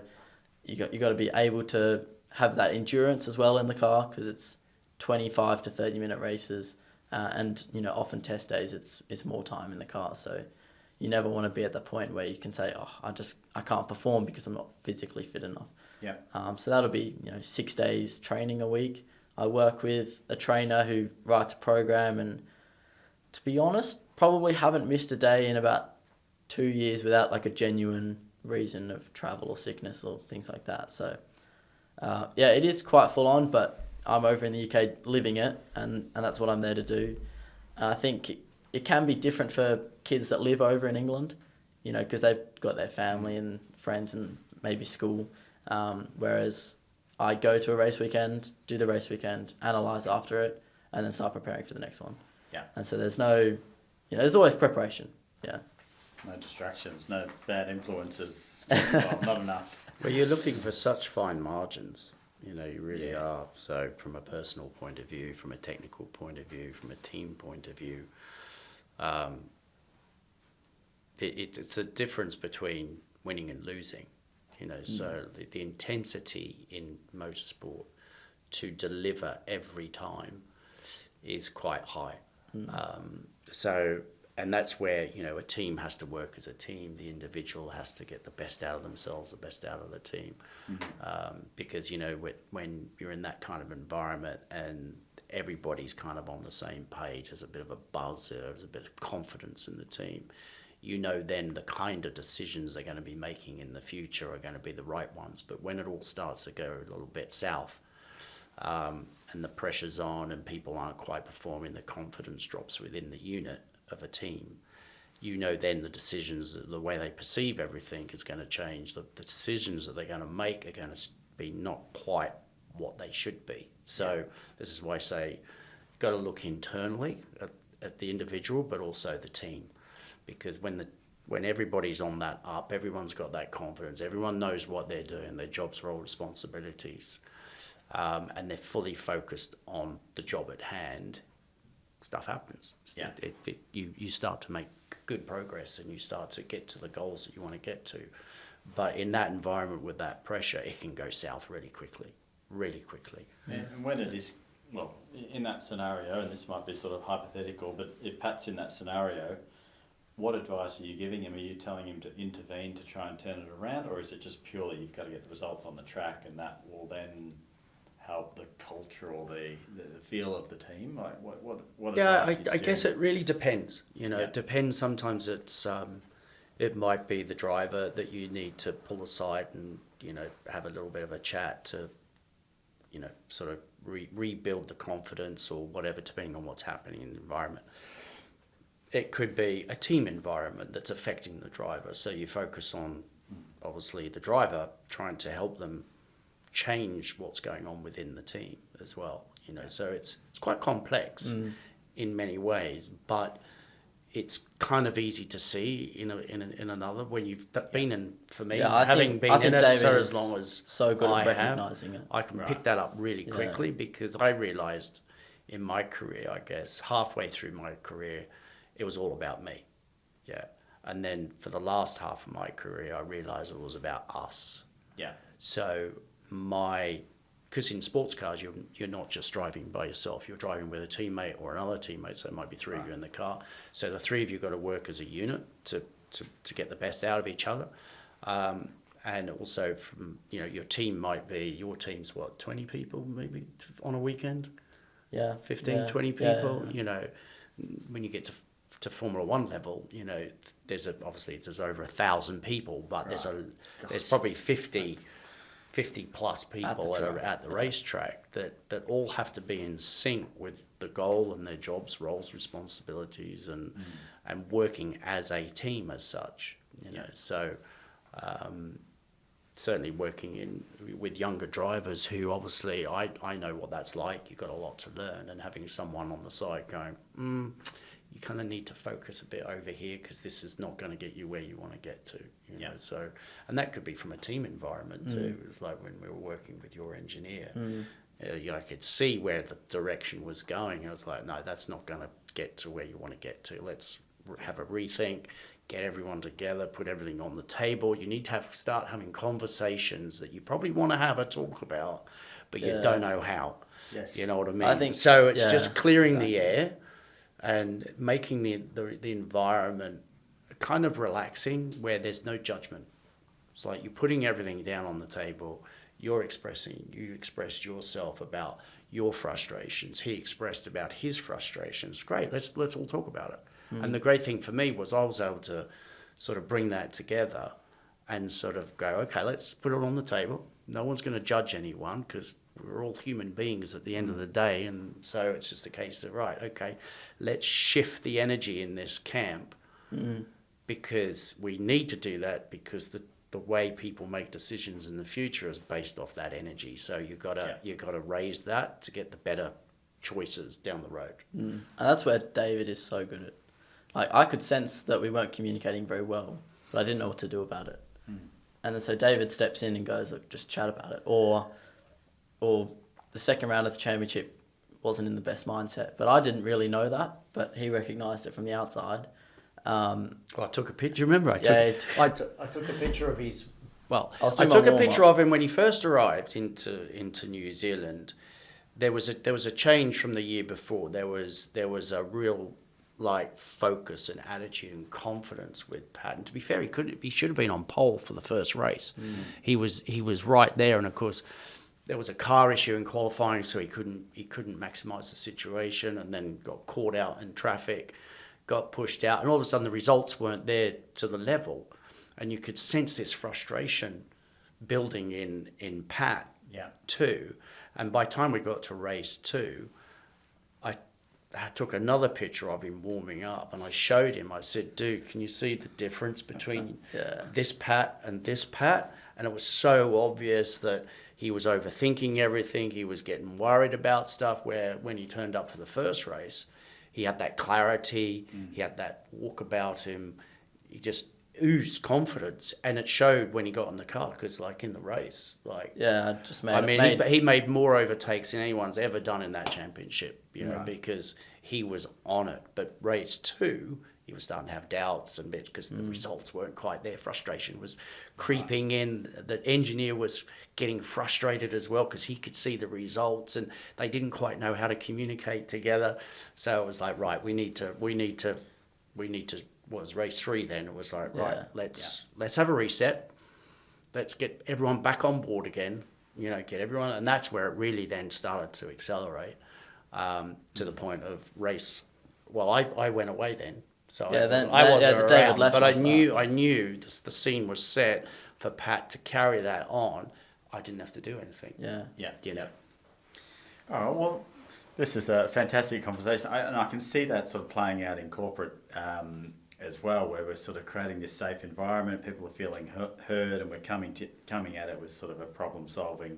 you got to be able to have that endurance as well in the car, because it's 25 to 30-minute races, and often test days it's more time in the car. So you never want to be at the point where you can say, I can't perform because I'm not physically fit enough. Yeah. So that'll be 6 days training a week. I work with a trainer who writes a program, and to be honest, probably haven't missed a day in about 2 years without like a genuine reason of travel or sickness or things like that. So it is quite full on, but I'm over in the UK living it, and that's what I'm there to do. And I think it can be different for kids that live over in England, because they've got their family and friends and maybe school, whereas I go to a race weekend, do the race weekend, analyse after it, and then start preparing for the next one. Yeah. And so there's no, there's always preparation. Yeah. No distractions, no bad influences. Well, not enough. Well, you're looking for such fine margins. You really are. So from a personal point of view, from a technical point of view, from a team point of view, it's a difference between winning and losing. So the intensity in motorsport to deliver every time is quite high. And that's where, a team has to work as a team. The individual has to get the best out of themselves, the best out of the team. Because, when you're in that kind of environment and everybody's kind of on the same page, there's a bit of a buzz, there's a bit of confidence in the team. Then the kind of decisions they're going to be making in the future are going to be the right ones. But when it all starts to go a little bit south, and the pressure's on and people aren't quite performing, the confidence drops within the unit of a team. Then the decisions, the way they perceive everything is going to change. The decisions that they're going to make are going to be not quite what they should be. So this is why I say, got to look internally at the individual, but also the team. Because when everybody's on that up, everyone's got that confidence, everyone knows what they're doing, their jobs, role, responsibilities, and they're fully focused on the job at hand, stuff happens. Yeah. You start to make good progress and you start to get to the goals that you want to get to But in that environment with that pressure, it can go south really quickly, really quickly. And when it is, well, in that scenario, and this might be sort of hypothetical, but if Pat's in that scenario, what advice are you giving him? Are you telling him to intervene to try and turn it around, or is it just purely you've got to get the results on the track and that will then help the culture or the feel of the team? Like what Yeah, advice I guess it really depends. You know, Yeah. it depends. Sometimes it might be the driver that you need to pull aside and, you know, have a little bit of a chat to, you know, sort of rebuild the confidence or whatever, depending on what's happening in the environment. It could be a team environment that's affecting the driver. So you focus on, obviously, the driver, trying to help them change what's going on within the team as well. You know, so it's quite complex in many ways, but it's kind of easy to see in another when you've been in. For me, Yeah, I having think- been I think in it David for is as long as so good I at have, recognising it. I can Right. pick that up really Yeah. quickly because I realised in my career, I guess halfway through my career, it was all about me. Yeah, and then for the last half of my career, I realised it was about us. Yeah. So because in sports cars, you're not just driving by yourself. You're driving with a teammate or another teammate. So it might be three of you in the car. So the three of you got to work as a unit to get the best out of each other. And also from, you know, your team's what, 20 people maybe on a weekend? Yeah. 15, 20 yeah, people, yeah. you know, when you get to Formula One level, you know, there's over 1,000 people, but there's probably 50 plus people that are at the racetrack that all have to be in sync with the goal and their jobs, roles, responsibilities, and working as a team as such. You know, so certainly working with younger drivers who obviously I know what that's like. You've got a lot to learn, and having someone on the side going, you kind of need to focus a bit over here because this is not going to get you where you want to get to. You know? So, and that could be from a team environment too. It was like when we were working with your engineer, I could see where the direction was going. I was like, no, that's not going to get to where you want to get to. Let's have a rethink, get everyone together, put everything on the table. You need to start having conversations that you probably want to have a talk about, but you don't know how. Yes. You know what I mean? I think- so. It's yeah, just clearing the air and making the environment kind of relaxing where there's no judgment. It's like you're putting everything down on the table. You expressed yourself about your frustrations. He expressed about his frustrations. Great, let's all talk about it. And the great thing for me was I was able to sort of bring that together and sort of go, okay, let's put it on the table. No one's going to judge anyone because we're all human beings at the end of the day. And so it's just a case of, right, okay, let's shift the energy in this camp because we need to do that because the way people make decisions in the future is based off that energy. So you've got to raise that to get the better choices down the road. And that's where David is so good at. Like, I could sense that we weren't communicating very well, but I didn't know what to do about it. And then so David steps in and goes, look, just chat about it. Or the second round of the championship wasn't in the best mindset. But I didn't really know that, but he recognised it from the outside. Well, I took a picture. Remember, I took a picture of his. Well, was I doing my took a warm-up. picture of him when he first arrived into New Zealand. There was a change from the year before. There was a real focus and attitude and confidence with Pat. And to be fair, he should have been on pole for the first race. He was right there, and of course, there was a car issue in qualifying, so he couldn't maximise the situation, and then got caught out in traffic, got pushed out, and all of a sudden the results weren't there to the level, and you could sense this frustration building in Pat too. And by the time we got to race 2, I took another picture of him warming up, and I showed him. I said, dude, can you see the difference between this Pat and this Pat? And it was so obvious that he was overthinking everything. He was getting worried about stuff, where when he turned up for the first race, he had that clarity, he had that walk about him. He just oozed confidence, and it showed when he got in the car, because in the race, he made more overtakes than anyone's ever done in that championship, you know, because he was on it. But race 2, he was starting to have doubts and because the results weren't quite there. Frustration was creeping in. The engineer was getting frustrated as well because he could see the results and they didn't quite know how to communicate together. So it was like, right, we need to. What was race 3 then? It was like, right, let's have a reset. Let's get everyone back on board again. Get everyone, and that's where it really then started to accelerate to the point of race. Well, I went away then. So I wasn't around, but I knew the scene was set for Pat to carry that on. I didn't have to do anything. Yeah. Oh, well, this is a fantastic conversation. And I can see that sort of playing out in corporate as well, where we're sort of creating this safe environment. People are feeling heard, and we're coming at it with sort of a problem-solving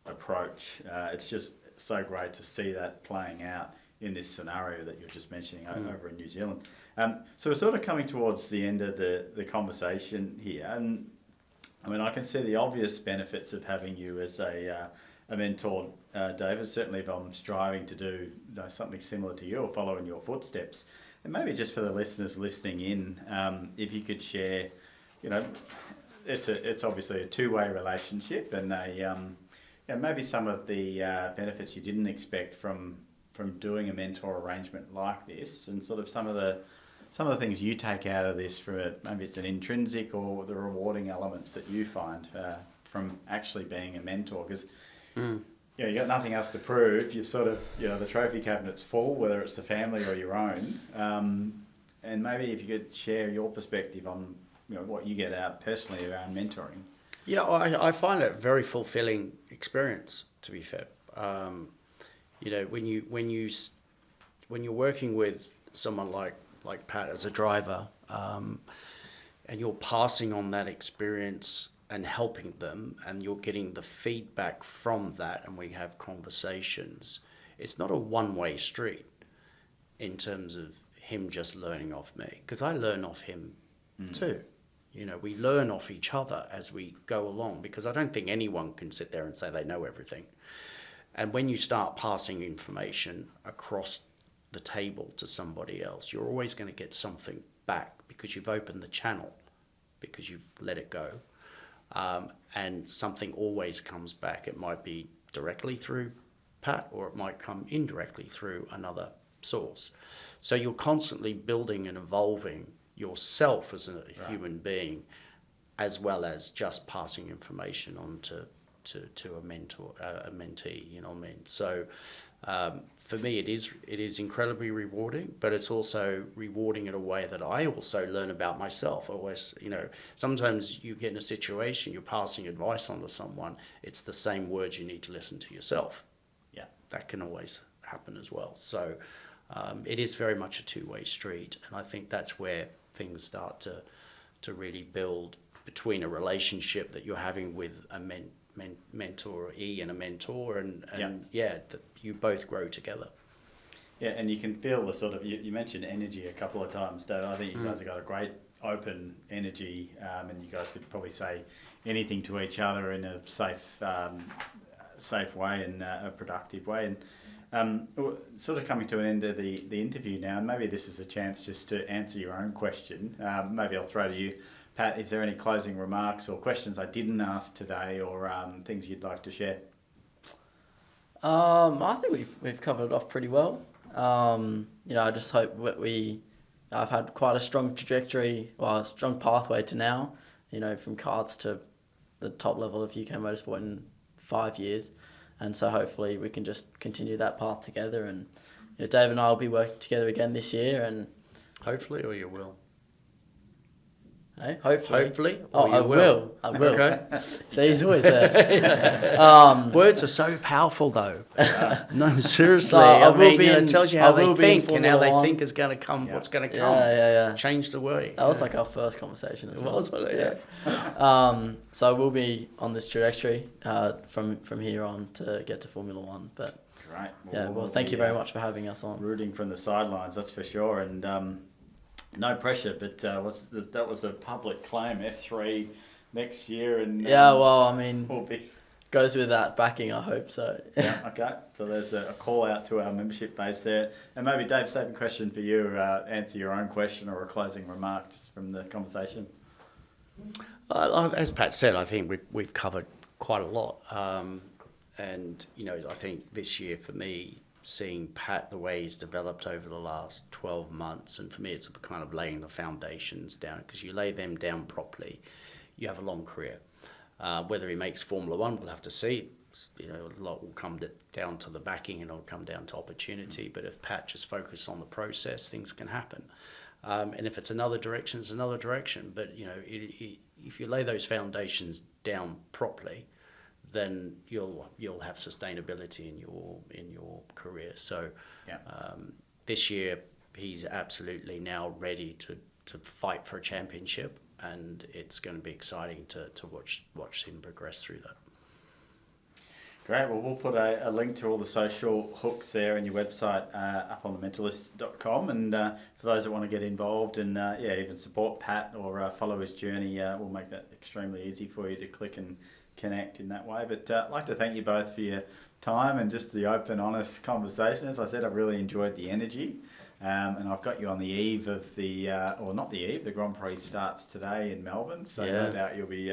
approach. It's just so great to see that playing out in this scenario that you're just mentioning over in New Zealand. So we're sort of coming towards the end of the conversation here, and I mean, I can see the obvious benefits of having you as a mentor, David. Certainly, if I'm striving to do something similar to you or follow in your footsteps, and maybe just for the listeners listening in, if you could share, it's obviously a two-way relationship, and maybe some of the benefits you didn't expect from doing a mentor arrangement like this, and sort of some of the things you take out of this from it. Maybe it's an intrinsic or the rewarding elements that you find from actually being a mentor, because you got nothing else to prove. You've sort of, the trophy cabinet's full, whether it's the family or your own. And maybe if you could share your perspective on what you get out personally around mentoring. Yeah, I find it a very fulfilling experience, to be fair. When you're working with someone like Pat as a driver, and you're passing on that experience and helping them, and you're getting the feedback from that, and we have conversations. It's not a one-way street in terms of him just learning off me, because I learn off him too. We learn off each other as we go along, because I don't think anyone can sit there and say they know everything. And when you start passing information across the table to somebody else, you're always going to get something back because you've opened the channel, because you've let it go. And something always comes back. It might be directly through Pat, or it might come indirectly through another source. So you're constantly building and evolving yourself as a human being, as well as just passing information on to a mentor, a mentee, you know what I mean? So for me, it is incredibly rewarding, but it's also rewarding in a way that I also learn about myself. Always, sometimes you get in a situation, you're passing advice on to someone, it's the same words you need to listen to yourself. Yeah, that can always happen as well. So it is very much a two-way street, and I think that's where things start to really build between a relationship that you're having with a mentoree and a mentor, and that you both grow together. Yeah, and you can feel the sort of, you mentioned energy a couple of times, Dave. I think you guys have got a great open energy, and you guys could probably say anything to each other in a safe way and a productive way. And sort of coming to an end of the interview now, and maybe this is a chance just to answer your own question. Maybe I'll throw to you, Pat. Is there any closing remarks or questions I didn't ask today, or things you'd like to share? I think we've covered it off pretty well. I just hope that I've had quite a strong trajectory, a strong pathway to now, from karts to the top level of UK motorsport in 5 years. And so hopefully we can just continue that path together. And Dave and I will be working together again this year. And hopefully, or you will. Hey, hopefully. Oh, I will. Okay. So he's always there. Words are so powerful, though. No, seriously. So it tells you how they think, and how they Formula think is going to come. Yeah. What's going to come? Yeah. Change the way. That was like our first conversation as well. It was, yeah. So we'll be on this trajectory from here on to get to Formula One. But great. Well, thank you very much for having us on. Rooting from the sidelines, that's for sure. And no pressure, but that was a public claim, F3 next year. And we'll be goes with that backing, I hope so. Yeah, okay. So there's a call out to our membership base there. And maybe, Dave, same question for you. Answer your own question or a closing remark just from the conversation. As Pat said, I think we've covered quite a lot. And, I think this year for me, seeing Pat, the way he's developed over the last 12 months, and for me it's kind of laying the foundations down, because you lay them down properly, you have a long career. Whether he makes Formula One, we'll have to see. A lot will come down to the backing, and it'll come down to opportunity. But if Pat just focuses on the process, things can happen. And if it's another direction, it's another direction. But if you lay those foundations down properly, then you'll have sustainability in your career. So Yeah. this year he's absolutely now ready to fight for a championship, and it's going to be exciting to watch him progress through that. Great. Well, we'll put a link to all the social hooks there in your website up on thementalist.com. And for those that want to get involved and even support Pat or follow his journey, we'll make that extremely easy for you to click and connect in that way. But I'd like to thank you both for your time and just the open, honest conversation. As I said, I've really enjoyed the energy. And I've got you on the eve of the Grand Prix starts today in Melbourne. So no doubt you'll be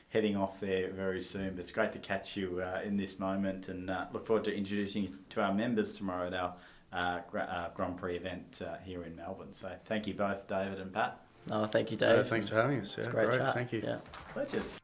heading off there very soon. But it's great to catch you in this moment, and look forward to introducing you to our members tomorrow at our Grand Prix event here in Melbourne. So thank you both, David and Pat. No, thank you, Dave. Thanks for having us. It's Yeah, a great chat. Thank you. Yeah. Pleasures.